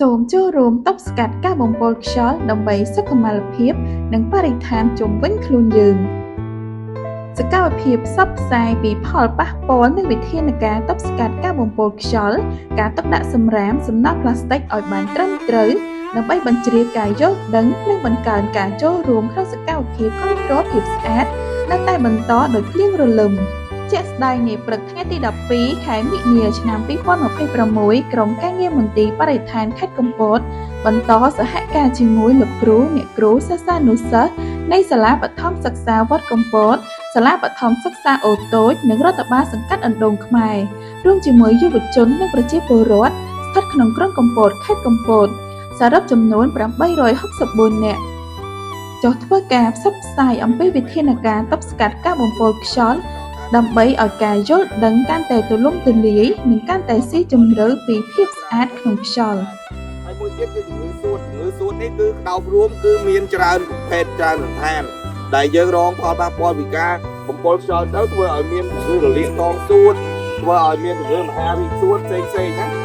សូមចូលរួមទប់ស្កាត់ការបំពុលខ្យល់ដើម្បីសុខុមាលភាពនិងបរិស្ថានជុំវិញខ្លួនយើងសកម្មភាពផ្សព្វផ្សាយពីផលប៉ះពាល់និងវិធានការទប់ស្កាត់ការបំពុលខ្យល់ការទុកដាក់សំរាមសំណល់ប្លាស្ទិកឲ្យបានត្រឹមត្រូវដើម្បីបញ្ជ្រាបការយល់ដឹងនិងបង្កើនការចូលរួមក្នុងសកម្មភាពគាំទ្រភាពស្អាតនៅតែបន្តដោយភ្លៀងរលឹមជាក់ស្ដែងនាព្រឹកថ្ងៃទី12ខែមិនិនាឆ្នាំ2026ក្រុមការងារមន្ទីរបរិស្ថានខេត្តកំពតបន្តសហការជាមួយលោកគ្រូអ្នកគ្រូសិស្សានុសិស្សនៃសាលាបឋមសិក្សាវត្តកំពតសាលាបឋមសិក្សាអូតូចនិងរដ្ឋបាលសង្កាត់អណ្ដូងខ្មែររួមជាមួយយុវជននិងប្រជាពលរដ្ឋស្ថិតក្នុងក្រុងកំពតខេត្តកំពតសរុបចំនួន864នាក់ចុះធ្វើការផ្សព្វផ្សាយអំពីវិធានការទប់ស្កាត់ការបំពុលខ្យល់ដើម្បីឲ្យការយល់ដឹងកាន់តែទូលំទូលាយនិងកាន់តែស៊ីជម្រៅពីភាពស្អាតក្នុងខ្យល់ហើយមួយទៀតគឺជំងឺសួតនេះគឺក្តោបរួមគឺមានច្រើនប្រភេទច្រើនសន្តានដែលយើងរងផលប៉ះពាល់ពីការបំពុលខ្យល់ទៅធ្វើឲ្យមានជំងឺរលាកកងសួតធ្វើឲ្យមានជំងឺមហារីកសួតផ្សេងៗណា